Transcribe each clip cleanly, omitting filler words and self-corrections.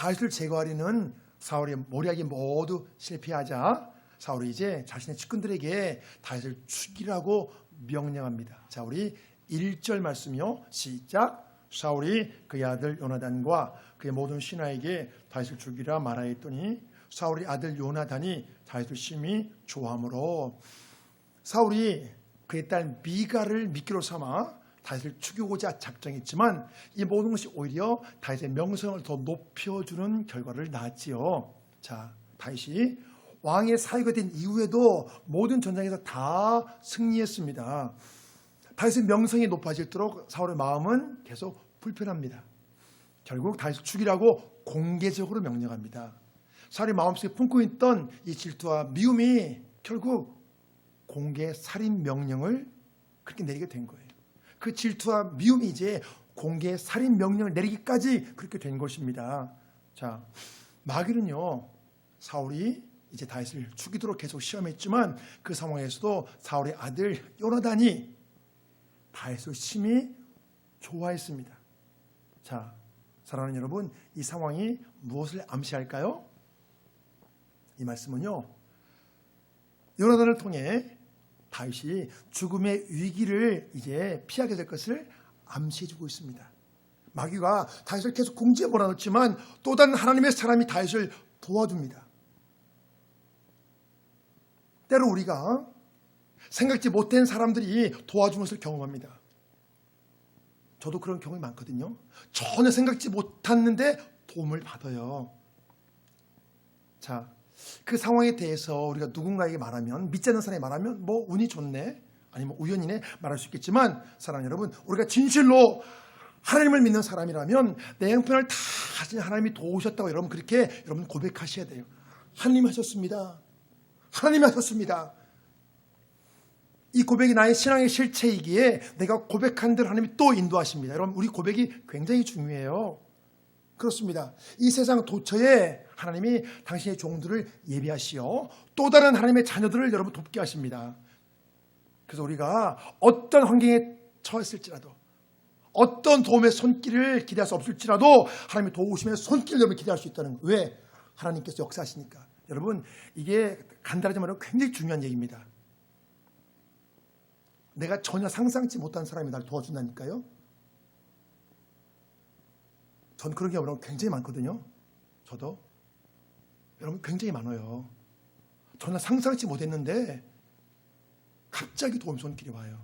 다윗을 제거하려는 사울의 모략이 모두 실패하자 사울이 이제 자신의 측근들에게 다윗을 죽이라고 명령합니다. 자, 우리 1절 말씀이요. 시작. 사울이 그의 아들 요나단과 그의 모든 신하에게 다윗을 죽이라 말하였더니 사울의 아들 요나단이 다윗을 심히 좋아하므로 사울이 그의 딸 미가를 미끼로 삼아 다윗을 죽이고자 작정했지만 이 모든 것이 오히려 다윗의 명성을 더 높여주는 결과를 낳았지요. 자, 다윗이 왕의 사위가 된 이후에도 모든 전장에서 다 승리했습니다. 다윗의 명성이 높아질수록 사울의 마음은 계속 불편합니다. 결국 다윗을 죽이라고 공개적으로 명령합니다. 사울의 마음속에 품고 있던 이 질투와 미움이 결국 공개 살인 명령을 그렇게 내리게 된 거예요. 그 질투와 미움이 이제 공개 살인 명령을 내리기까지 그렇게 된 것입니다. 자, 마귀는요, 사울이 이제 다윗을 죽이도록 계속 시험했지만 그 상황에서도 사울의 아들 요나단이 다윗을 심히 좋아했습니다. 자, 사랑하는 여러분, 이 상황이 무엇을 암시할까요? 이 말씀은요, 요나단을 통해 다윗이 죽음의 위기를 이제 피하게 될 것을 암시해주고 있습니다. 마귀가 다윗을 계속 궁지에 몰아넣지만 또 다른 하나님의 사람이 다윗을 도와줍니다. 때로 우리가 생각지 못한 사람들이 도와준 것을 경험합니다. 저도 그런 경험이 많거든요. 전혀 생각지 못했는데 도움을 받아요. 자, 그 상황에 대해서 우리가 누군가에게 말하면, 믿지 않는 사람이 말하면 뭐 운이 좋네, 아니면 우연이네 말할 수 있겠지만, 사랑하는 여러분, 우리가 진실로 하나님을 믿는 사람이라면 내 형편을 다 가진 하나님이 도우셨다고 여러분 그렇게 여러분 고백하셔야 돼요. 하나님 하셨습니다. 하나님이 하셨습니다. 이 고백이 나의 신앙의 실체이기에 내가 고백한 대로 하나님이 또 인도하십니다. 여러분, 우리 고백이 굉장히 중요해요. 그렇습니다. 이 세상 도처에 하나님이 당신의 종들을 예비하시어 또 다른 하나님의 자녀들을 여러분 돕게 하십니다. 그래서 우리가 어떤 환경에 처했을지라도, 어떤 도움의 손길을 기대할 수 없을지라도 하나님의 도우심의 손길을 여러분 기대할 수 있다는 거예요. 왜? 하나님께서 역사하시니까. 여러분, 이게 간단하지 말고 굉장히 중요한 얘기입니다. 내가 전혀 상상치 못한 사람이 나를 도와준다니까요. 전 그런 경우 굉장히 많거든요. 저도. 여러분, 굉장히 많아요. 전혀 상상치 못했는데 갑자기 도움 손길이 와요.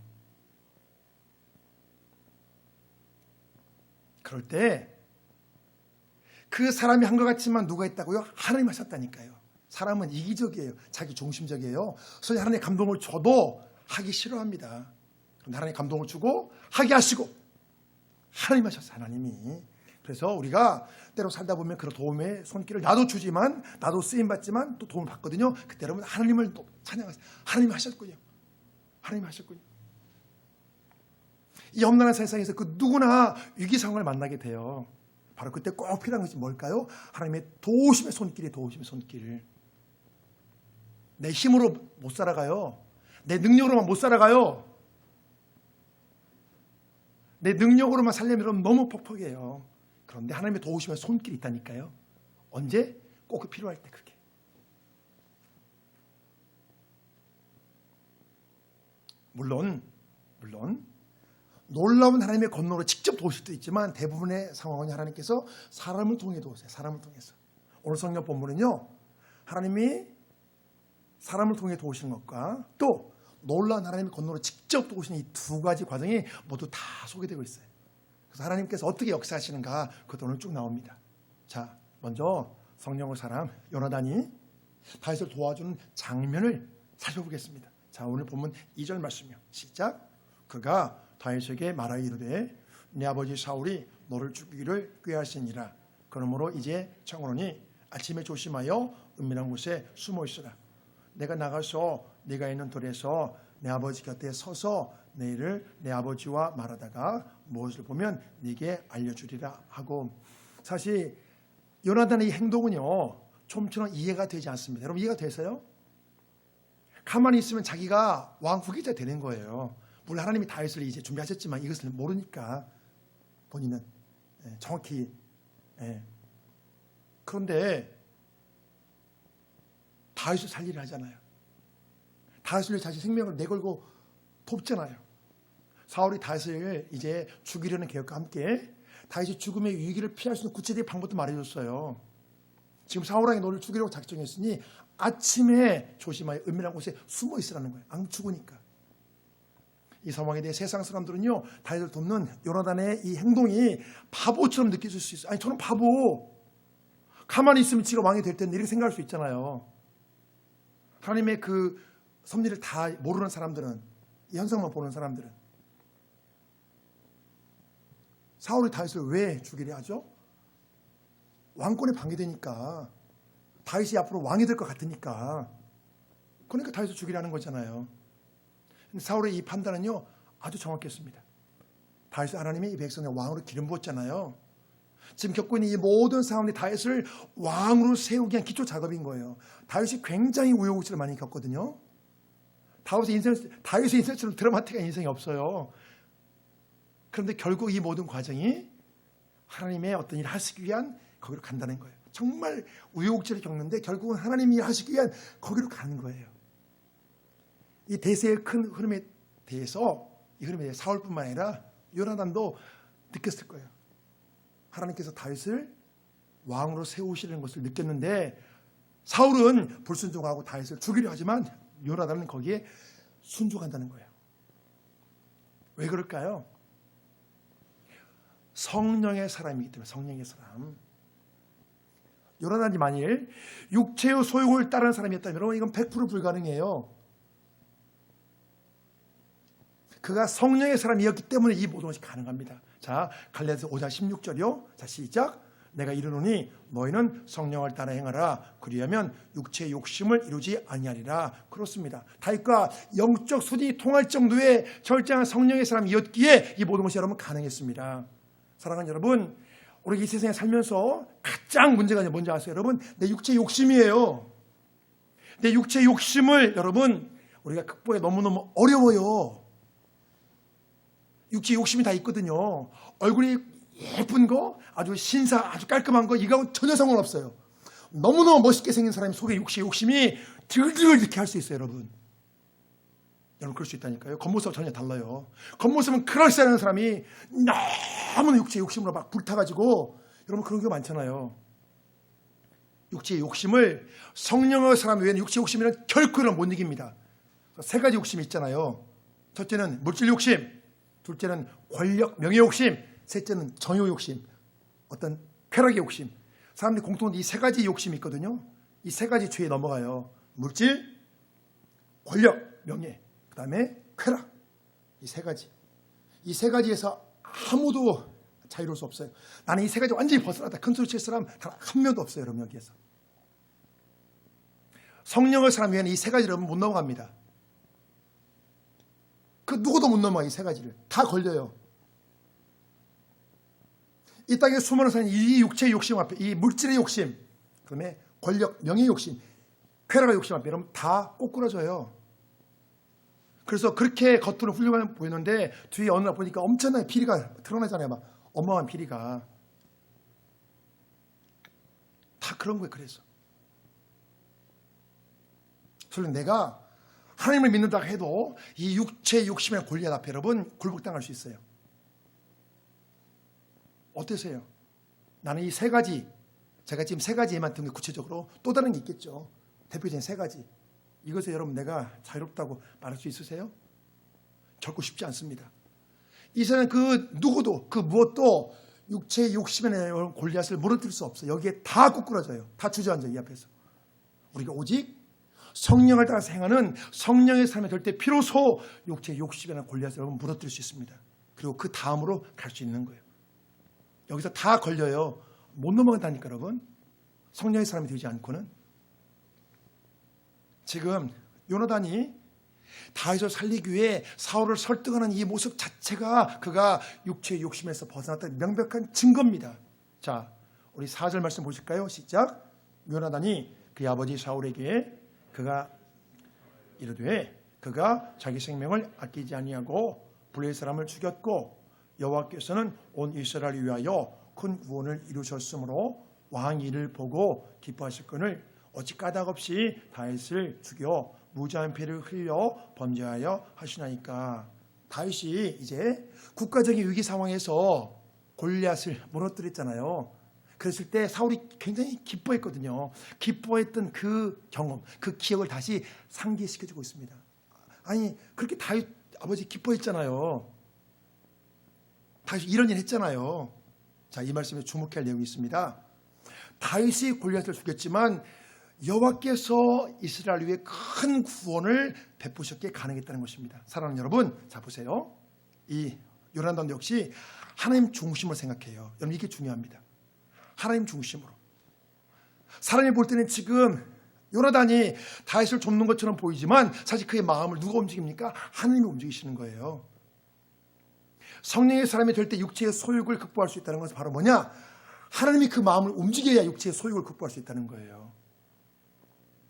그럴 때 그 사람이 한 것 같지만 누가 있다고요? 하나님 하셨다니까요. 사람은 이기적이에요. 자기 중심적이에요. 그래서 하나님의 감동을 줘도 하기 싫어합니다. 그런데 하나님 감동을 주고 하게 하시고 하나님 하셨어요. 하나님이. 그래서 우리가 때로 살다 보면 그런 도움의 손길을 나도 주지만, 나도 쓰임받지만 또 도움을 받거든요. 그때 여러분 하나님을 또 찬양하세요. 하나님 하셨군요. 하나님 하셨군요. 이 험난한 세상에서 그 누구나 위기 상황을 만나게 돼요. 바로 그때 꼭 필요한 것이 뭘까요? 하나님의 도우심의 손길이, 도우심의 손길. 내 힘으로 못 살아가요. 내 능력으로만 못 살아가요. 내 능력으로만 살려면 너무 퍽퍽해요. 그런데 하나님의 도우심의 손길이 있다니까요. 언제? 꼭 그 필요할 때 그렇게. 물론 놀라운 하나님의 권능으로 직접 도우실 수도 있지만 대부분의 상황은 하나님께서 사람을 통해 도우세요. 사람을 통해서. 오늘 성경 본문은요, 하나님이 사람을 통해 도우시는 것과 또 놀라운 하나님의 권능으로 직접 도우시는 이 두 가지 과정이 모두 다 소개되고 있어요. 그래서 하나님께서 어떻게 역사하시는가 그것도 오늘 쭉 나옵니다. 자, 먼저 성령의 사람 요나단이 다윗을 도와주는 장면을 살펴보겠습니다. 자, 오늘 본문 2절 말씀이요. 시작. 그가 다윗에게 말하여 이르되 내 아버지 사울이 너를 죽이기를 꾀하시니라. 그러므로 이제 청하노니 아침에 조심하여 은밀한 곳에 숨어 있으라. 내가 나가서 네가 있는 돌에서 내 아버지 곁에 서서 내일을 내 아버지와 말하다가 무엇을 보면 네게 알려주리라 하고. 사실 요나단의 이 행동은요, 좀처럼 이해가 되지 않습니다. 여러분, 이해가 되세요? 가만히 있으면 자기가 왕 후계자 되는 거예요. 물론 하나님이 다윗을 이제 준비하셨지만 이것을 모르니까 본인은 정확히 그런데 다윗을 살리려 하잖아요. 다윗을 위해 자신 생명을 내걸고 돕잖아요. 사울이 다윗을 이제 죽이려는 계획과 함께 다윗이 죽음의 위기를 피할 수 있는 구체적인 방법도 말해줬어요. 지금 사울 왕이 너를 죽이려고 작정했으니 아침에 조심하여 은밀한 곳에 숨어 있으라는 거예요. 안 죽으니까. 이 상황에 대해 세상 사람들은요, 다윗을 돕는 요나단의 이 행동이 바보처럼 느껴질 수 있어요. 아니, 저는 바보. 가만히 있으면 지가 왕이 될 텐데 이렇게 생각할 수 있잖아요. 하나님의 그 섭리를 다 모르는 사람들은, 이 현상만 보는 사람들은. 사울이 다윗을 왜 죽이려 하죠? 왕권에 방해되니까. 다윗이 앞으로 왕이 될 것 같으니까. 그러니까 다윗을 죽이려 하는 거잖아요. 사울의 이 판단은요, 아주 정확했습니다. 다윗 하나님이 이 백성의 왕으로 기름 부었잖아요. 지금 겪고 있는 이 모든 상황이 다윗을 왕으로 세우기 위한 기초 작업인 거예요. 다윗이 굉장히 우여곡절을 많이 겪거든요. 다윗의 인생처럼 드라마틱한 인생이 없어요. 그런데 결국 이 모든 과정이 하나님의 어떤 일을 하시기 위한 거기로 간다는 거예요. 정말 우여곡절을 겪는데 결국은 하나님이 하시기 위한 거기로 가는 거예요. 이 대세의 큰 흐름에 대해서, 이 흐름에 대해 사울뿐만 아니라 요나단도 느꼈을 거예요. 하나님께서 다윗을 왕으로 세우시는 것을 느꼈는데, 사울은 불순종하고 다윗을 죽이려 하지만 요나단은 거기에 순종한다는 거예요. 왜 그럴까요? 성령의 사람이기 때문에. 성령의 사람. 요나단이 만일 육체의 소욕을 따르는 사람이었다면 여러분, 이건 100% 불가능해요. 그가 성령의 사람이었기 때문에 이 모든 것이 가능합니다. 자, 갈라디아서 5장 16절이요. 자, 시작. 내가 이르노니 너희는 성령을 따라 행하라. 그리하면 육체의 욕심을 이루지 아니하리라. 그렇습니다. 다윗과 영적 수준이 통할 정도의 철저한 성령의 사람이었기에 이 모든 것이 여러분 가능했습니다. 사랑하는 여러분, 우리 이 세상에 살면서 가장 문제가 뭔지 아세요? 여러분, 내 육체의 욕심이에요. 내 육체의 욕심을 여러분, 우리가 극복하기 너무너무 어려워요. 육체의 욕심이 다 있거든요. 얼굴이 예쁜 거, 아주 신사, 아주 깔끔한 거, 이거하고 전혀 상관없어요. 너무너무 멋있게 생긴 사람이 속에 육체의 욕심이 들들 이렇게 할 수 있어요, 여러분. 여러분, 그럴 수 있다니까요. 겉모습과 전혀 달라요. 겉모습은 그럴싸한 사람이 너무 육체의 욕심으로 막 불타가지고, 여러분, 그런 경우 많잖아요. 육체의 욕심을 성령의 사람 외에는 육체의 욕심이란 결코 못 이깁니다. 세 가지 욕심이 있잖아요. 첫째는 물질 욕심, 둘째는 권력, 명예 욕심, 셋째는 정욕 욕심, 어떤 쾌락의 욕심. 사람들이 공통으로 이 세 가지 욕심이 있거든요. 이 세 가지 죄에 넘어가요. 물질, 권력, 명예, 그 다음에 쾌락. 이 세 가지. 이 세 가지에서 아무도 자유로울 수 없어요. 나는 이 세 가지 완전히 벗어나다. 큰 소리 칠 사람 단 한 명도 없어요, 여러분, 여기에서. 성령의 사람 외에는 이 세 가지를 못 넘어갑니다. 그 누구도 못 넘어가. 이 세 가지를 다 걸려요. 이 땅에 수많은 사람이 이 육체의 욕심 앞에, 이 물질의 욕심, 그다음에 권력, 명예의 욕심, 쾌락의 욕심 앞에 여러분 다 꼬꾸라져요. 그래서 그렇게 겉으로 훌륭한 보이는데 뒤에 어느 날 보니까 엄청난 비리가 드러나잖아요. 막 어마어마한 비리가. 다 그런 거예요. 그래서 내가 하나님을 믿는다고 해도 이 육체의 욕심의 골리앗 앞에 여러분 굴복당할 수 있어요. 어떠세요? 나는 이 세 가지, 제가 지금 세 가지에만 든 게 구체적으로 또 다른 게 있겠죠. 대표적인 세 가지. 이것에 여러분 내가 자유롭다고 말할 수 있으세요? 결코 쉽지 않습니다. 이 세상 그 누구도 그 무엇도 육체의 욕심에 대한 골리앗을 무너뜨릴 수 없어요. 여기에 다 꾸꾸라져요. 다 주저앉아요. 이 앞에서. 우리가 오직 성령을 따라서 행하는 성령의 삶에 될 때 비로소 육체의 욕심에 대한 골리앗을 여러분 무너뜨릴 수 있습니다. 그리고 그 다음으로 갈 수 있는 거예요. 여기서 다 걸려요. 못 넘어간다니까 여러분. 성령의 사람이 되지 않고는. 지금 요나단이 다윗을 살리기 위해 사울을 설득하는 이 모습 자체가 그가 육체의 욕심에서 벗어났다는 명백한 증거입니다. 자, 우리 4절 말씀 보실까요? 시작. 요나단이 그의 아버지 사울에게 그가 이르되 그가 자기 생명을 아끼지 아니하고 블레셋 사람을 죽였고 여호와께서는 온 이스라엘을 위하여 큰 구원을 이루셨으므로 왕이 이를 보고 기뻐하셨거늘 어찌 까닭없이 다윗을 죽여 무죄한 피를 흘려 범죄하여 하시나이까. 다윗이 이제 국가적인 위기 상황에서 골리앗을 무너뜨렸잖아요. 그랬을 때 사울이 굉장히 기뻐했거든요. 기뻐했던 그 경험, 그 기억을 다시 상기시켜주고 있습니다. 아니 그렇게 다윗 아버지 기뻐했잖아요. 다윗이 이런 일 했잖아요. 자, 이 말씀에 주목해야 할 내용이 있습니다. 다윗이 골리앗을 죽였지만 여호와께서 이스라엘 위에 큰 구원을 베푸셨기에 가능했다는 것입니다. 사랑하는 여러분, 자 보세요. 이 요나단도 역시 하나님 중심으로 생각해요. 여러분 이게 중요합니다. 하나님 중심으로. 사람이 볼 때는 지금 요나단이 다윗을 돕는 것처럼 보이지만 사실 그의 마음을 누가 움직입니까? 하나님이 움직이시는 거예요. 성령의 사람이 될 때 육체의 소욕을 극복할 수 있다는 것은 바로 뭐냐? 하나님이 그 마음을 움직여야 육체의 소욕을 극복할 수 있다는 거예요.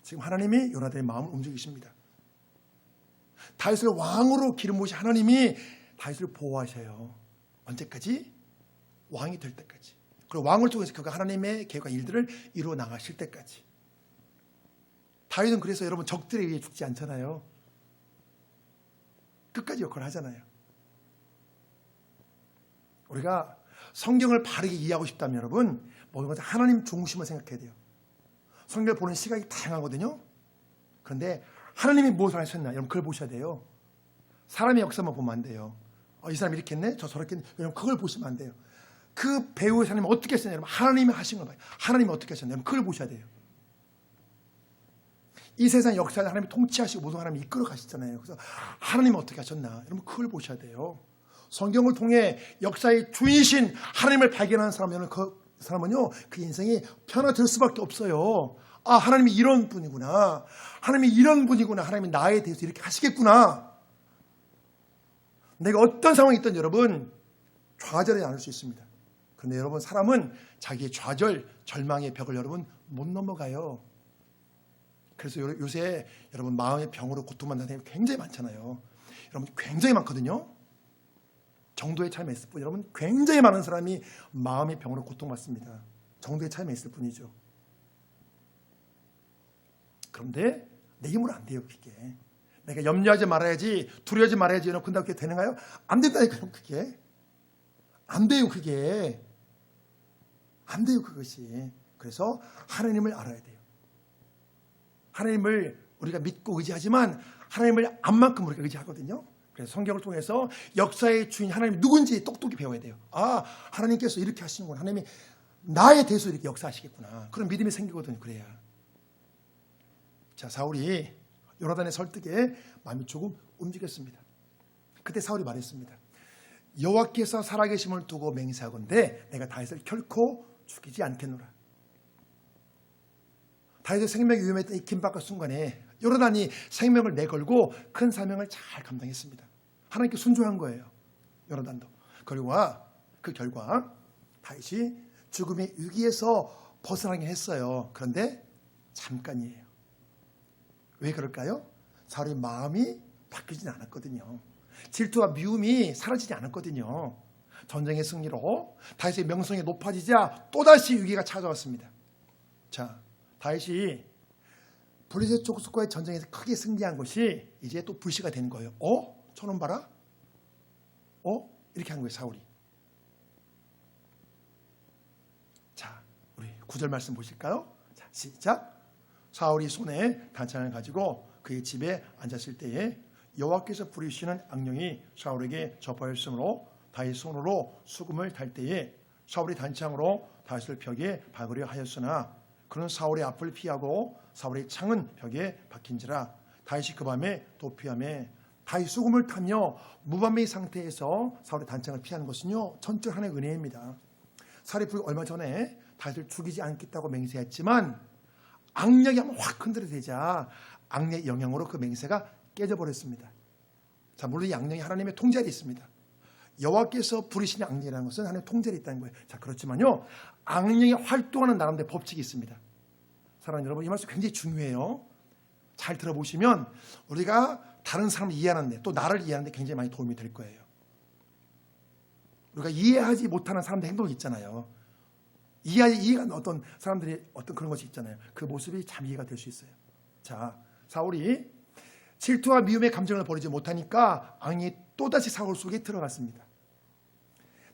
지금 하나님이 요나단의 마음을 움직이십니다. 다윗을 왕으로 기름 부으신 하나님이 다윗을 보호하셔요. 언제까지? 왕이 될 때까지. 그리고 왕을 통해서 그가 하나님의 계획과 일들을 이루어 나가실 때까지. 다윗은 그래서 여러분 적들에 의해 죽지 않잖아요. 끝까지 역할을 하잖아요. 우리가 성경을 바르게 이해하고 싶다면 여러분 모든 것을 하나님 중심으로 생각해야 돼요. 성경을 보는 시각이 다양하거든요. 그런데 하나님이 무엇을 하셨나 여러분 그걸 보셔야 돼요. 사람의 역사만 보면 안 돼요. 이 사람이 이렇게 했네 저 저렇게 했네 여러분 그걸 보시면 안 돼요. 그 배우의 사람이 어떻게 했었냐 여러분 하나님이 하신 걸 봐요. 하나님이 어떻게 하셨나 여러분 그걸 보셔야 돼요. 이 세상 역사를 하나님이 통치하시고 모든 하나님이 이끌어 가시잖아요. 그래서 하나님이 어떻게 하셨나 여러분 그걸 보셔야 돼요. 성경을 통해 역사의 주인이신 하나님을 발견하는 사람은 그 사람은요 그 인생이 변화될 수밖에 없어요. 아 하나님이 이런 분이구나. 하나님이 이런 분이구나. 하나님이 나에 대해서 이렇게 하시겠구나. 내가 어떤 상황이 있든 여러분 좌절하지 않을 수 있습니다. 그런데 여러분 사람은 자기의 좌절, 절망의 벽을 여러분 못 넘어가요. 그래서 요새 여러분 마음의 병으로 고통받는 사람이 굉장히 많잖아요. 여러분 굉장히 많거든요. 정도의 차이만 있을 뿐 여러분 굉장히 많은 사람이 마음의 병으로 고통받습니다. 정도의 차이만 있을 뿐이죠. 그런데 내 힘으로 안 돼요. 그게 내가 염려하지 말아야지 두려워하지 말아야지 이런 근데 그게 되는가요? 안 된다니까요. 그게 안 돼요. 그게 안 돼요. 그것이. 그래서 하나님을 알아야 돼요. 하나님을 우리가 믿고 의지하지만 하나님을 안만큼 우리가 의지하거든요. 그래서 성경을 통해서 역사의 주인 하나님이 누군지 똑똑히 배워야 돼요. 아 하나님께서 이렇게 하시는구나. 하나님이 나에 대해서 이렇게 역사하시겠구나. 그런 믿음이 생기거든요. 그래야. 자 사울이 요나단의 설득에 마음이 조금 움직였습니다. 그때 사울이 말했습니다. 여호와께서 살아계심을 두고 맹세하건대 내가 다윗을 결코 죽이지 않겠노라. 다윗의 생명이 위험했던 이 긴박한 순간에 요나단이 생명을 내걸고 큰 사명을 잘 감당했습니다. 하나님께 순종한 거예요. 요나단도. 그리고 그 결과 다윗이 죽음의 위기에서 벗어나긴 했어요. 그런데 잠깐이에요. 왜 그럴까요? 사울의 마음이 바뀌진 않았거든요. 질투와 미움이 사라지지 않았거든요. 전쟁의 승리로 다윗의 명성이 높아지자 또다시 위기가 찾아왔습니다. 자, 다윗이 블레셋 족속과의 전쟁에서 크게 승리한 것이 이제 또 불씨가 되는 거예요. 저놈 봐라. 이렇게 한 거예요. 사울이. 자, 우리 9절 말씀 보실까요? 자, 시작. 사울이 손에 단창을 가지고 그의 집에 앉았을 때에 여호와께서 부리시는 악령이 사울에게 접하였으므로 다윗 손으로 수금을 탈 때에 사울이 단창으로 다윗을 벽에 박으려 하였으나 그는 사울의 앞을 피하고 사울의 창은 벽에 박힌지라. 다윗이 그 밤에 도피하며 다윗 수금을 타며 무방비 상태에서 사울의 단창을 피하는 것은요 전적 하나의 은혜입니다. 사울이 얼마 전에 다윗을 죽이지 않겠다고 맹세했지만 악령이 한번 확 흔들어대자 악령의 영향으로 그 맹세가 깨져버렸습니다. 자, 물론 이 악령이 하나님의 통제 아래 있습니다. 여호와께서 부리시는 악령이라는 것은 하나님의 통제에 있다는 거예요. 자, 그렇지만요 악령이 활동하는 나름대로 법칙이 있습니다. 사랑하는 여러분, 이 말씀 굉장히 중요해요. 잘 들어보시면 우리가 다른 사람을 이해하는데 또 나를 이해하는데 굉장히 많이 도움이 될 거예요. 우리가 이해하지 못하는 사람들 행동이 있잖아요. 이해가 안 어떤 사람들이 어떤 그런 것이 있잖아요. 그 모습이 참 이해가 될 수 있어요. 자, 사울이 질투와 미움의 감정을 버리지 못하니까 악이 또다시 사울 속에 들어갔습니다.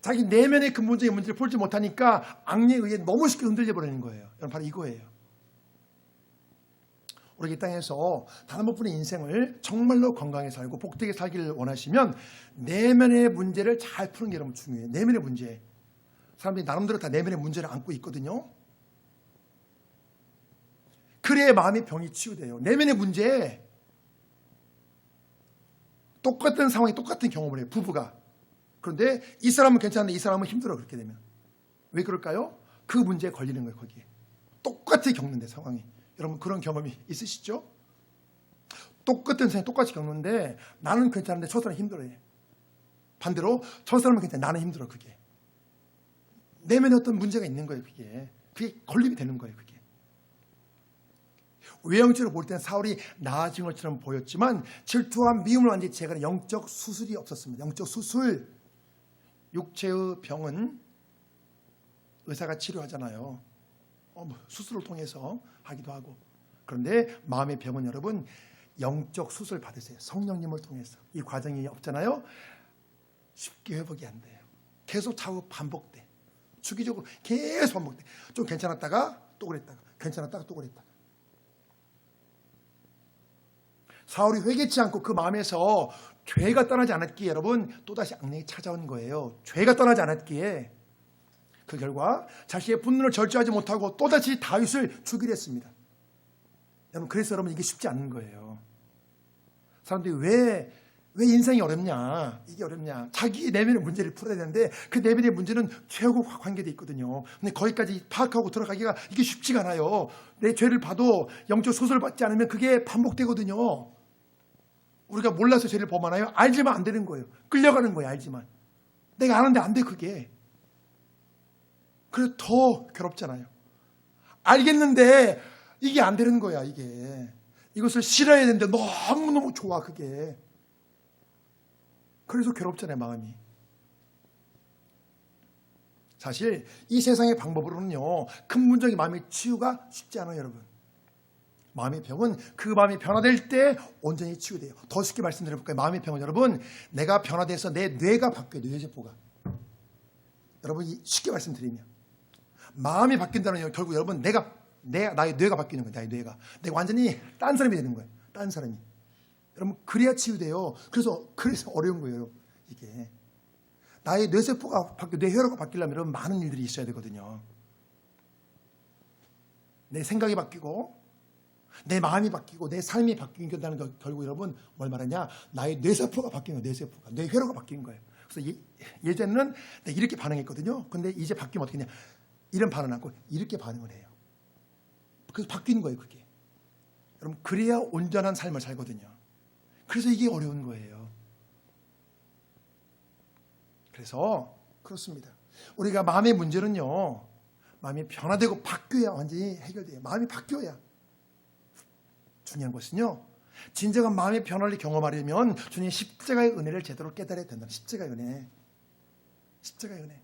자기 내면의 근본적인 문제를 풀지 못하니까 악에 의해 너무 쉽게 흔들려 버리는 거예요. 여러분, 바로 이거예요. 우리 이 땅에서 단 한 번뿐인 인생을 정말로 건강하게 살고 복되게 살기를 원하시면 내면의 문제를 잘 푸는 게 여러분 중요해요. 내면의 문제. 사람들이 나름대로 다 내면의 문제를 안고 있거든요. 그래야 마음의 병이 치유돼요. 내면의 문제. 똑같은 상황이 똑같은 경험을 해요. 부부가. 그런데 이 사람은 괜찮은데 이 사람은 힘들어. 그렇게 되면 왜 그럴까요? 그 문제에 걸리는 거예요. 거기에 똑같이 겪는데 상황이. 여러분 그런 경험이 있으시죠? 똑같은 상황 똑같이 겪는데 나는 괜찮은데 저 사람은 힘들어해. 반대로 저 사람은 괜찮아 나는 힘들어. 그게 내면에 어떤 문제가 있는 거예요. 그게 걸림이 되는 거예요. 그게 외형적으로 볼 때는 사울이 나아진 것처럼 보였지만 질투와 미움을 완전히 제거하는 영적 수술이 없었습니다. 영적 수술. 육체의 병은 의사가 치료하잖아요. 수술을 통해서 하기도 하고. 그런데 마음의 병은 여러분 영적 수술 받으세요. 성령님을 통해서. 이 과정이 없잖아요. 쉽게 회복이 안 돼요. 계속 차후 반복돼. 주기적으로 계속 반복돼. 좀 괜찮았다가 또 그랬다가 괜찮았다가 또 그랬다가. 사울이 회개치 않고 그 마음에서 죄가 떠나지 않았기에 여러분 또다시 악령이 찾아온 거예요. 죄가 떠나지 않았기에 그 결과 자신의 분노를 절제하지 못하고 또다시 다윗을 죽이려 했습니다. 여러분 그래서 여러분 이게 쉽지 않은 거예요. 사람들이 왜 인생이 어렵냐, 이게 어렵냐, 자기 내면의 문제를 풀어야 되는데 그 내면의 문제는 죄하고 관계되어 있거든요. 근데 거기까지 파악하고 들어가기가 이게 쉽지가 않아요. 내 죄를 봐도 영적 소설을 받지 않으면 그게 반복되거든요. 우리가 몰라서 죄를 범하나요? 알지만 안 되는 거예요. 끌려가는 거예요. 알지만 내가 아는데 안 돼. 그게 그래서 더 괴롭잖아요. 알겠는데 이게 안 되는 거야. 이게 이것을 싫어해야 되는데 너무너무 좋아. 그게 그래서 괴롭잖아요. 마음이. 사실 이 세상의 방법으로는요 근본적인 마음의 치유가 쉽지 않아요. 여러분 마음의 병은 그 마음이 변화될 때 온전히 치유돼요. 더 쉽게 말씀드려볼까요? 마음의 병은 여러분 내가 변화돼서 내 뇌가 바뀌어요. 뇌세포가. 여러분 쉽게 말씀드리면 마음이 바뀐다는 건 결국 여러분 나의 뇌가 바뀌는 거예요. 나의 뇌가. 내가 완전히 딴 사람이 되는 거예요. 딴 사람이. 여러분 그래야 치유돼요. 그래서 어려운 거예요. 이게 나의 뇌세포가 바뀌고 뇌 혈액가 바뀌려면 여러분 많은 일들이 있어야 되거든요. 내 생각이 바뀌고 내 마음이 바뀌고 내 삶이 바뀐다는 거 결국 여러분 뭘 말하냐? 나의 뇌세포가 바뀐 거예요. 뇌세포가. 뇌 혈액가 바뀐 거예요. 그래서 예전에는 내가 이렇게 반응했거든요. 근데 이제 바뀌면 어떻게 되냐? 이런 반응 않고 이렇게 반응을 해요. 그래서 바뀌는 거예요. 그게. 여러분 그래야 온전한 삶을 살거든요. 그래서 이게 어려운 거예요. 그래서 그렇습니다. 우리가 마음의 문제는요. 마음이 변화되고 바뀌어야 완전히 해결돼요. 마음이 바뀌어야. 중요한 것은요. 진정한 마음의 변화를 경험하려면 주님의 십자가의 은혜를 제대로 깨달아야 된다. 십자가의 은혜. 십자가의 은혜.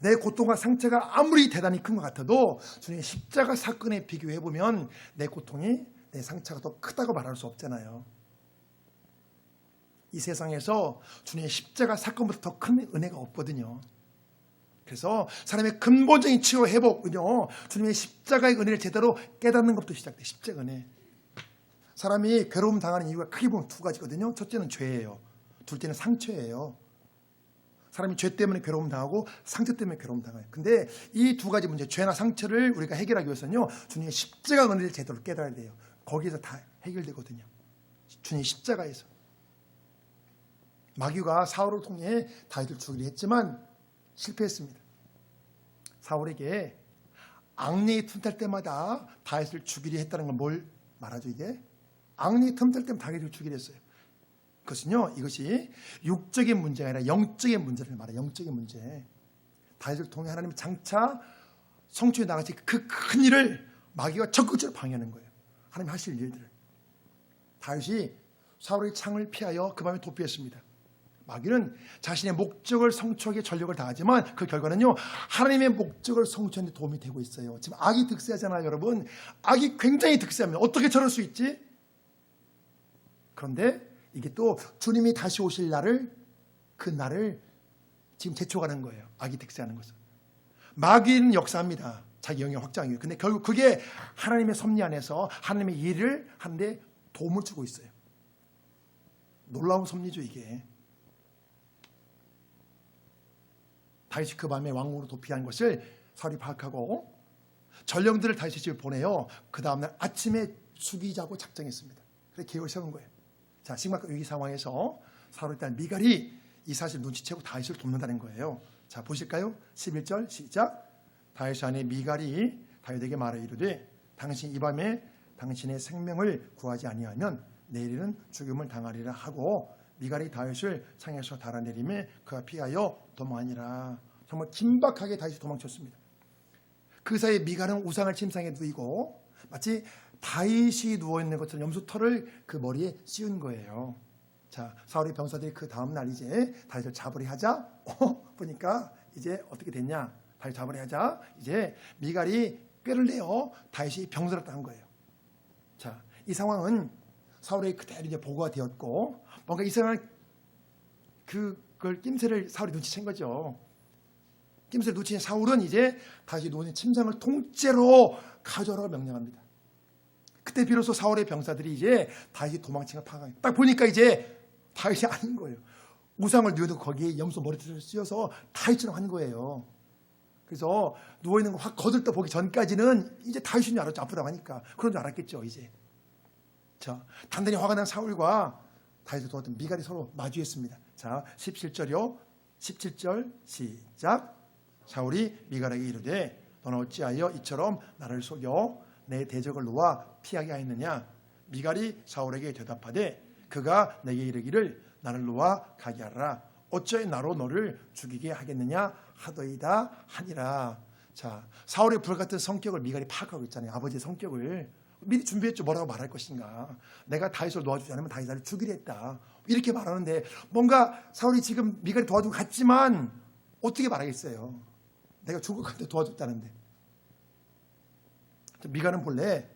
내 고통과 상처가 아무리 대단히 큰 것 같아도 주님의 십자가 사건에 비교해보면 내 고통이 내 상처가 더 크다고 말할 수 없잖아요. 이 세상에서 주님의 십자가 사건보다 더 큰 은혜가 없거든요. 그래서 사람의 근본적인 치유 회복은요. 주님의 십자가의 은혜를 제대로 깨닫는 것부터 시작돼요. 십자가 은혜. 사람이 괴로움 당하는 이유가 크게 보면 두 가지거든요. 첫째는 죄예요. 둘째는 상처예요. 사람이 죄 때문에 괴로움 당하고 상처 때문에 괴로움 당해요. 근데 이 두 가지 문제, 죄나 상처를 우리가 해결하기 위해서는요. 주님의 십자가 은혜를 제대로 깨달아야 돼요. 거기에서 다 해결되거든요. 주님의 십자가에서. 마귀가 사울을 통해 다윗을 죽이려 했지만 실패했습니다. 사울에게 악령이 틈탈 때마다 다윗을 죽이려 했다는 건 뭘 말하죠? 이게 악령이 틈탈 때마다 다윗을 죽이려 했어요. 그것은요, 이것이 육적인 문제가 아니라 영적인 문제를 말해요. 영적인 문제. 다윗을 통해 하나님이 장차 성취해 나가실 그 큰 일을 마귀가 적극적으로 방해하는 거예요. 하나님 하실 일들을. 다윗이 사울의 창을 피하여 그 밤에 도피했습니다. 마귀는 자신의 목적을 성취하기에 전력을 다하지만 그 결과는요, 하나님의 목적을 성취하는 데 도움이 되고 있어요. 지금 악이 득세하잖아요, 여러분. 악이 굉장히 득세합니다. 어떻게 저럴 수 있지? 그런데 이게 또 주님이 다시 오실 날을, 그 날을 지금 제초하는 거예요. 악이 득세하는 것은. 마귀는 역사합니다. 자기 영역 확장이에요. 근데 결국 그게 하나님의 섭리 안에서 하나님의 일을 하는데 도움을 주고 있어요. 놀라운 섭리죠, 이게. 다윗이 그 밤에 왕궁으로 도피한 것을 사울이 파악하고 전령들을 다윗의 집에 보내요. 그 다음날 아침에 죽이자고 작정했습니다. 그래서 계획을 세운 거예요. 자, 심각한 위기 상황에서 사울이 일단 미갈이 이 사실 눈치채고 다윗을 돕는다는 거예요. 자, 보실까요? 11절 시작. 다윗의 아내 미갈이 다윗에게 말하 이르되 당신 이 밤에 당신의 생명을 구하지 아니하면 내일은 죽음을 당하리라 하고 미갈이 다윗을 상에서 달아내리매 그가 피하여 도망하니라. 정말 긴박하게 다윗이 도망쳤습니다. 그 사이에 미갈은 우상을 침상에 누이고 마치 다윗이 누워있는 것처럼 염소털을 그 머리에 씌운 거예요. 자, 사울의 병사들이 그 다음날 이제 다윗을 잡으려 하자 보니까 이제 어떻게 됐냐. 다윗 잡으려 하자 이제 미갈이 꾀를 내어 다윗이 병들었다 한 거예요. 자, 이 상황은 사울에게 그대로 이제 보고가 되었고 뭔가 이상한 그걸 낌새를 사울이 눈치챈 거죠. 낌새를 눈치챈 사울은 이제 다시 누워있는 침상을 통째로 가져오라고 명령합니다. 그때 비로소 사울의 병사들이 이제 다윗이 도망친 걸 파악해요. 딱 보니까 이제 다윗이 아닌 거예요. 우상을 누워도 거기에 염소 머리털을 씌워서 다윗처럼 한 거예요. 그래서 누워있는 거 확 거들떠 보기 전까지는 이제 다윗인 줄 알았죠. 아프다고 하니까. 그런 줄 알았겠죠, 이제. 자, 단단히 화가 난 사울과 다윗을 도왔던 미갈이 서로 마주했습니다. 자, 17절이요. 17절 시작. 사울이 미갈에게 이르되 너는 어찌하여 이처럼 나를 속여 내 대적을 놓아 피하게 하였느냐. 미갈이 사울에게 대답하되 그가 내게 이르기를 나를 놓아 가게 하라. 어찌하여 나로 너를 죽이게 하겠느냐 하더이다 하니라. 자, 사울의 불같은 성격을 미갈이 파악하고 있잖아요. 아버지의 성격을 미리 준비했죠. 뭐라고 말할 것인가. 내가 다윗을 도와주지 않으면 다윗이 나를 죽이려 했다. 이렇게 말하는데 뭔가 사울이 지금 미갈이 도와주고 갔지만 어떻게 말하겠어요. 내가 죽을 건데 도와줬다는데. 미갈은 본래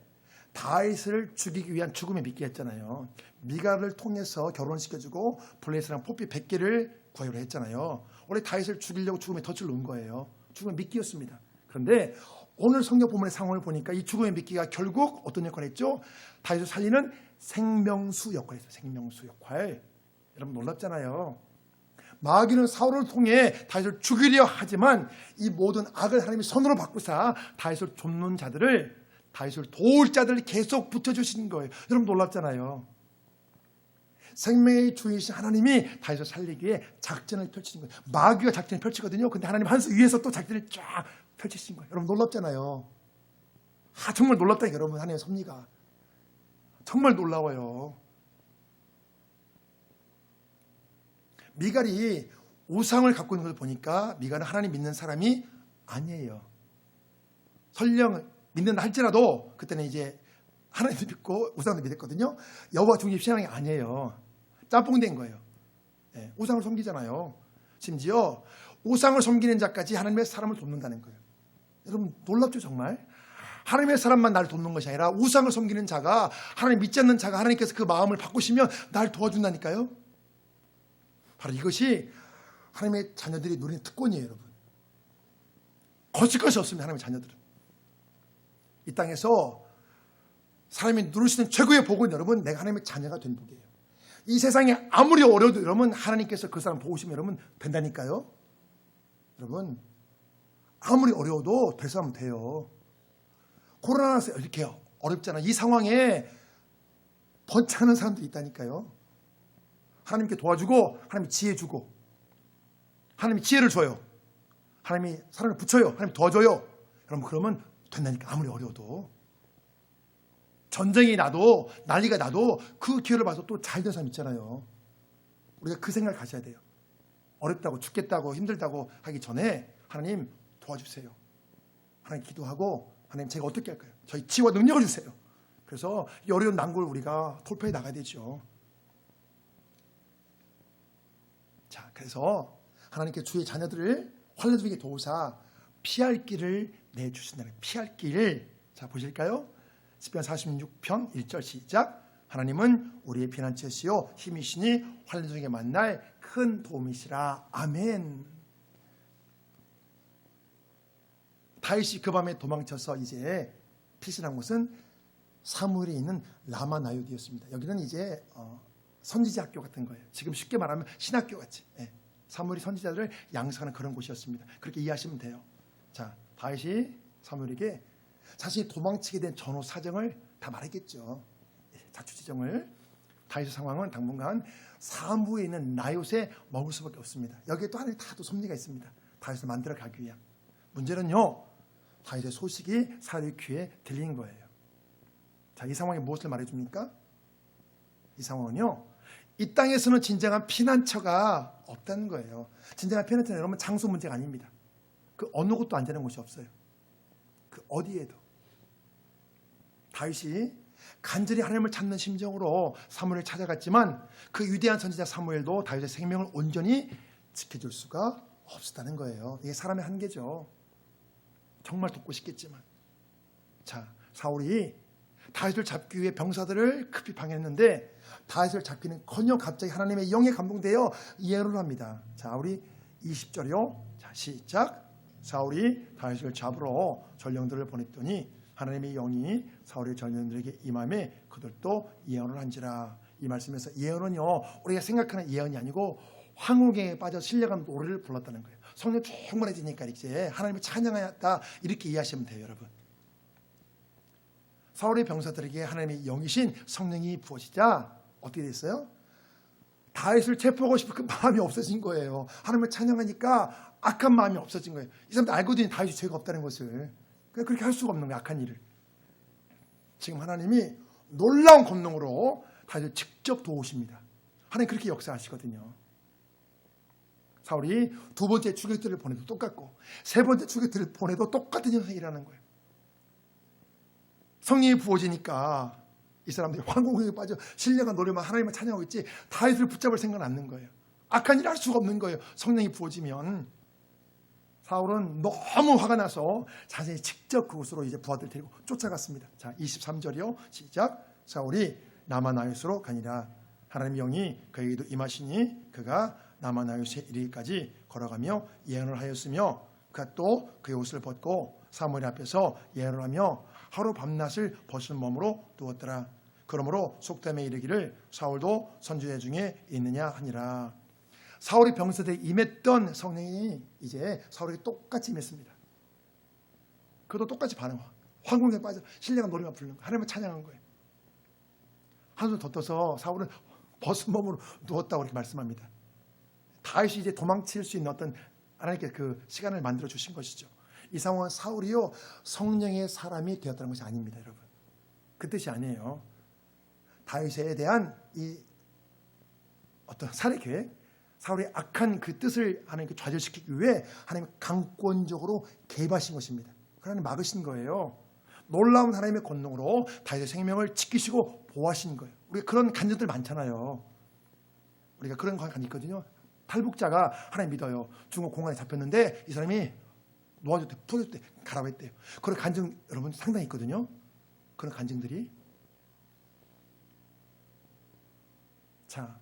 다윗을 죽이기 위한 죽음의 미끼였잖아요. 미갈을 통해서 결혼시켜주고 블레셋이랑 포피 100개를 구하기로 했잖아요. 원래 다윗을 죽이려고 죽음의 덫을 놓은 거예요. 죽음의 미끼였습니다. 그런데 오늘 성경 본문의 상황을 보니까 이 죽음의 미끼가 결국 어떤 역할을 했죠? 다윗을 살리는 생명수 역할을 했어요. 생명수 역할. 여러분 놀랍잖아요. 마귀는 사울을 통해 다윗을 죽이려 하지만 이 모든 악을 하나님이 손으로 바꾸사 다윗을 돕는 자들을, 다윗을 도울 자들을 계속 붙여주시는 거예요. 여러분 놀랍잖아요. 생명의 주이신 하나님이 다윗을 살리기에 작전을 펼치는 거예요. 마귀가 작전을 펼치거든요. 근데 하나님 한 수 위에서 또 작전을 쫙 펼치신 거예요. 여러분 놀랍잖아요. 정말 놀랍다 여러분. 하나님의 섭리가 정말 놀라워요. 미갈이 우상을 갖고 있는 것을 보니까 미갈은 하나님 믿는 사람이 아니에요. 설령 믿는다 할지라도 그때는 이제 하나님도 믿고 우상도 믿었거든요. 여호와 중심 신앙이 아니에요. 짬뽕된 거예요. 네, 우상을 섬기잖아요. 심지어 우상을 섬기는 자까지 하나님의 사람을 돕는다는 거예요. 여러분 놀랍죠 정말. 하나님의 사람만 나를 돕는 것이 아니라 우상을 섬기는 자가, 하나님 믿지 않는 자가 하나님께서 그 마음을 바꾸시면 날 도와준다니까요. 바로 이것이 하나님의 자녀들이 누리는 특권이에요. 여러분 거칠 것이 없습니다. 하나님의 자녀들은 이 땅에서 사람이 누릴 수 있는 최고의 복은 여러분 내가 하나님의 자녀가 된 복이에요. 이 세상에 아무리 어려워도 여러분 하나님께서 그 사람 도우시면 여러분 된다니까요. 여러분 아무리 어려워도 될 사람은 돼요. 코로나라서 이렇게 어렵잖아. 이 상황에 번창하는 사람들이 있다니까요. 하나님께 도와주고 하나님이 지혜 주고 하나님이 지혜를 줘요. 하나님이 사람을 붙여요. 하나님 도와줘요. 여러분 그러면 된다니까. 아무리 어려워도. 전쟁이 나도 난리가 나도 그 기회를 봐서 또 잘 된 사람 있잖아요. 우리가 그 생각을 가져야 돼요. 어렵다고 죽겠다고 힘들다고 하기 전에 하나님 도와주세요. 하나님 기도하고 하나님 제가 어떻게 할까요? 저희 지혜와 능력을 주세요. 그래서 이 어려운 난국을 우리가 돌파해 나가야 되죠. 자, 그래서 하나님께 주의 자녀들을 환난중에 도우사 피할 길을 내주신다는 피할 길. 자, 보실까요? 시편 46편 1절 시작. 하나님은 우리의 피난처시요 힘이시니 환난 중에 만날 큰 도움이시라. 아멘. 다윗이 그 밤에 도망쳐서 이제 피신한 곳은 사무엘에 있는 라마나요디였습니다. 여기는 이제 선지자 학교 같은 거예요. 지금 쉽게 말하면 신학교 같이. 예. 사무엘이 선지자들을 양성하는 그런 곳이었습니다. 그렇게 이해하시면 돼요. 자, 다윗이 사무엘에게 자신이 도망치게 된 전후 사정을 다 말했겠죠. 자초지정을. 다윗의 상황은 당분간 사무에 있는 나요트에 머물 수밖에 없습니다. 여기에 또 하나의 다도 섭리가 있습니다. 다윗을 만들어 가기 위한. 문제는요, 다윗의 소식이 사울의 귀에 들린 거예요. 자, 이 상황이 무엇을 말해줍니까? 이 상황은요, 이 땅에서는 진정한 피난처가 없다는 거예요. 진정한 피난처는 여러분 장소 문제가 아닙니다. 그 어느 곳도 안 되는 곳이 없어요. 그 어디에도. 다윗이 간절히 하나님을 찾는 심정으로 사무엘을 찾아갔지만 그 위대한 선지자 사무엘도 다윗의 생명을 온전히 지켜줄 수가 없었다는 거예요. 이게 사람의 한계죠. 정말 돕고 싶겠지만. 자, 사울이 다윗을 잡기 위해 병사들을 급히 방해했는데 다윗을 잡기는커녕 갑자기 하나님의 영에 감동되어 예언을 합니다. 자, 우리 20절이요. 자, 시작. 사울이 다윗을 잡으러 전령들을 보냈더니 하나님의 영이 사울의 전령들에게 임함에 그들도 예언을 한지라. 이 말씀에서 예언은요, 우리가 생각하는 예언이 아니고 황홀경에 빠져 신령한 노래를 불렀다는 거예요. 성령 충만해지니까 이제 하나님을 찬양하였다, 이렇게 이해하시면 돼요, 여러분. 사울의 병사들에게 하나님의 영이신 성령이 부어지자 어떻게 됐어요? 다윗을 체포하고 싶은 그 마음이 없어진 거예요. 하나님을 찬양하니까 악한 마음이 없어진 거예요. 이 사람들 알거든요, 다윗이 죄가 없다는 것을. 그렇게 할 수가 없는 거예요, 악한 일을. 지금 하나님이 놀라운 권능으로 다윗을 직접 도우십니다. 하나님 그렇게 역사하시거든요. 사울이 두 번째 추격들을 보내도 똑같고 세 번째 추격들을 보내도 똑같은 현상이 일어나는 거예요. 성령이 부어지니까 이 사람들이 황공에 빠져 신령한 노래만 하나님을 찬양하고 있지 다윗을 붙잡을 생각은 않는 거예요. 악한 일을 할 수가 없는 거예요. 성령이 부어지면. 사울은 너무 화가 나서 자신이 직접 그곳으로 이제 부하들 데리고 쫓아갔습니다. 자, 23절이요. 시작. 사울이 라마나요스로 가니라. 하나님의 영이 그에게도 임하시니 그가 라마나요스에 이르기까지 걸어가며 예언을 하였으며 그가 또 그의 옷을 벗고 사무엘 앞에서 예언을 하며 하루 밤낮을 벗은 몸으로 누웠더라. 그러므로 속담에 이르기를 사울도 선지자 중에 있느냐 하니라. 사울이 병사들에 임했던 성령이 이제 사울에게 똑같이 임했습니다. 그도 똑같이 반응. 황궁에 빠져 신령한 노래만 부르는 거예요. 하나님을 찬양한 거예요. 한숨 더 떠서 사울은 벗은 몸으로 누웠다고 이렇게 말씀합니다. 다윗이 이제 도망칠 수 있는 어떤 하나님께 그 시간을 만들어 주신 것이죠. 이 상황은 사울이요, 성령의 사람이 되었다는 것이 아닙니다, 여러분. 그 뜻이 아니에요. 다윗에 대한 이 어떤 살해 계획, 사울의 악한 그 뜻을 하나님께 좌절시키기 위해 하나님이 강권적으로 개입하신 것입니다. 하나님 막으신 거예요. 놀라운 하나님의 권능으로 다윗의 생명을 지키시고 보호하신 거예요. 우리가 그런 간증들 많잖아요. 우리가 그런 간증 있거든요. 탈북자가 하나님 믿어요. 중국 공안에 잡혔는데 이 사람이 놓아줬대, 풀어줬대, 가라고 했대요. 그런 간증 여러분 상당히 있거든요. 그런 간증들이. 자,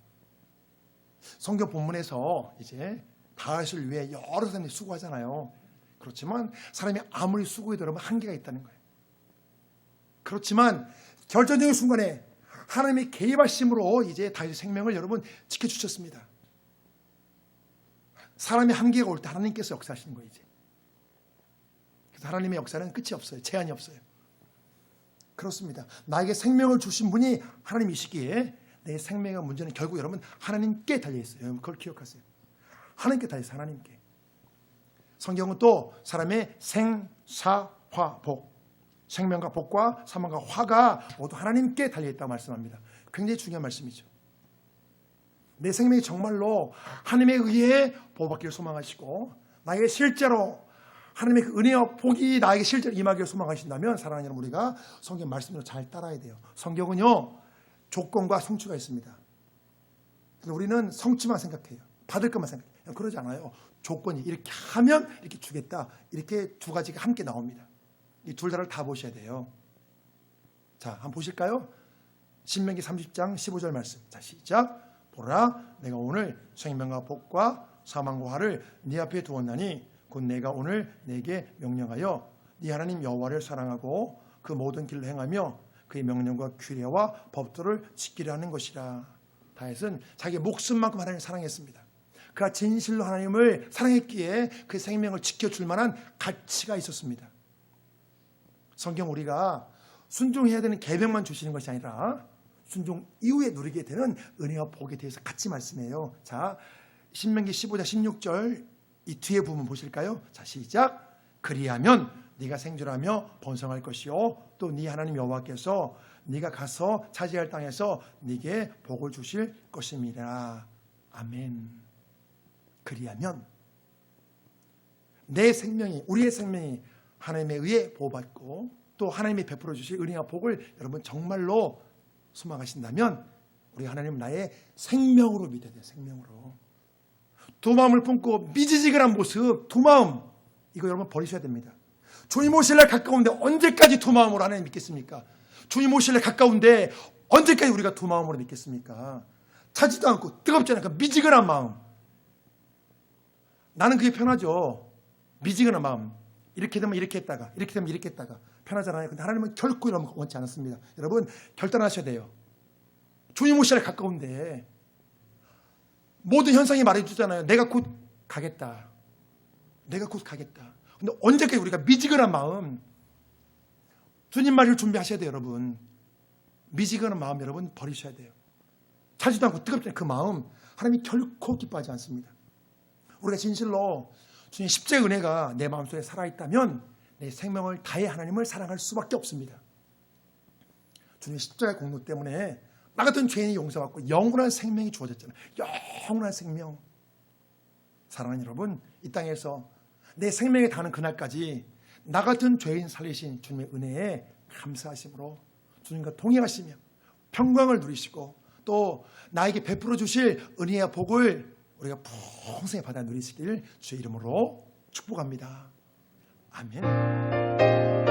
성경 본문에서 이제 다윗을 위해 여러 사람이 수고하잖아요. 그렇지만 사람이 아무리 수고해도 여러분 한계가 있다는 거예요. 그렇지만 결정적인 순간에 하나님의 개입하심으로 이제 다윗의 생명을 여러분 지켜주셨습니다. 사람의 한계가 올 때 하나님께서 역사하시는 거예요. 이제. 그래서 하나님의 역사는 끝이 없어요. 제한이 없어요. 그렇습니다. 나에게 생명을 주신 분이 하나님이시기에 내 생명의 문제는 결국 여러분 하나님께 달려있어요. 여러분 그걸 기억하세요. 하나님께 달려있어요. 하나님께. 성경은 또 사람의 생, 사, 화, 복, 생명과 복과 사망과 화가 모두 하나님께 달려있다고 말씀합니다. 굉장히 중요한 말씀이죠. 내 생명이 정말로 하나님에 의해 보호받기를 소망하시고 나에게 실제로 하나님의 그 은혜와 복이 나에게 실제로 임하기를 소망하신다면 사랑하는 여러분, 우리가 성경 말씀대로 잘 따라야 돼요. 성경은요 조건과 성취가 있습니다. 우리는 성취만 생각해요. 받을 것만 생각해요. 그러지 않아요. 조건이 이렇게 하면 이렇게 주겠다. 이렇게 두 가지가 함께 나옵니다. 이 둘 다를 다 보셔야 돼요. 자, 한번 보실까요? 신명기 30장 15절 말씀. 자, 시작. 보라, 내가 오늘 생명과 복과 사망과 화를 네 앞에 두었나니 곧 내가 오늘 내게 명령하여 네 하나님 여호와를 사랑하고 그 모든 길을 행하며 그의 명령과 규례와 법도를 지키려 하는 것이라. 다윗은 자기 목숨만큼 하나님을 사랑했습니다. 그가 진실로 하나님을 사랑했기에 그 생명을 지켜줄 만한 가치가 있었습니다. 성경 우리가 순종해야 되는 계명만 주시는 것이 아니라 순종 이후에 누리게 되는 은혜와 복에 대해서 같이 말씀해요. 자, 신명기 15장 16절 이 뒤에 부분 보실까요? 자, 시작. 그리하면 네가 생존하며 번성할 것이요 또 네 하나님 여호와께서 네가 가서 차지할 땅에서 네게 복을 주실 것입니다. 아멘. 그리하면 내 생명이, 우리의 생명이 하나님에 의해 보호받고 또 하나님이 베풀어 주실 은혜와 복을 여러분 정말로 소망하신다면 우리 하나님 나의 생명으로 믿어야 돼요. 생명으로. 두 마음을 품고 미지지근한 모습, 두 마음, 이거 여러분 버리셔야 됩니다. 주님 오실 날 가까운데 언제까지 두 마음으로 하나님 믿겠습니까? 주님 오실 날 가까운데 언제까지 우리가 두 마음으로 믿겠습니까? 차지도 않고 뜨겁지 않고 미지근한 마음. 나는 그게 편하죠. 미지근한 마음. 이렇게 되면 이렇게 했다가 이렇게 되면 이렇게 했다가 편하잖아요. 근데 하나님은 결코 이런 거 원치 않았습니다. 여러분 결단하셔야 돼요. 주님 오실 날 가까운데 모든 현상이 말해주잖아요. 내가 곧 가겠다. 내가 곧 가겠다. 근데 언제까지 우리가 미지근한 마음, 주님 말을 준비하셔야 돼요. 여러분 미지근한 마음 여러분 버리셔야 돼요. 차지도 않고 뜨겁지 않은 그 마음 하나님이 결코 기뻐하지 않습니다. 우리가 진실로 주님 십자가의 은혜가 내 마음속에 살아있다면 내 생명을 다해 하나님을 사랑할 수밖에 없습니다. 주님 십자가의 공로 때문에 나 같은 죄인이 용서받고 영원한 생명이 주어졌잖아요. 영원한 생명. 사랑하는 여러분, 이 땅에서 내 생명에 닿는 그날까지 나 같은 죄인 살리신 주님의 은혜에 감사하심으로 주님과 동행하시며 평강을 누리시고 또 나에게 베풀어 주실 은혜와 복을 우리가 풍성히 받아 누리시길 주의 이름으로 축복합니다. 아멘.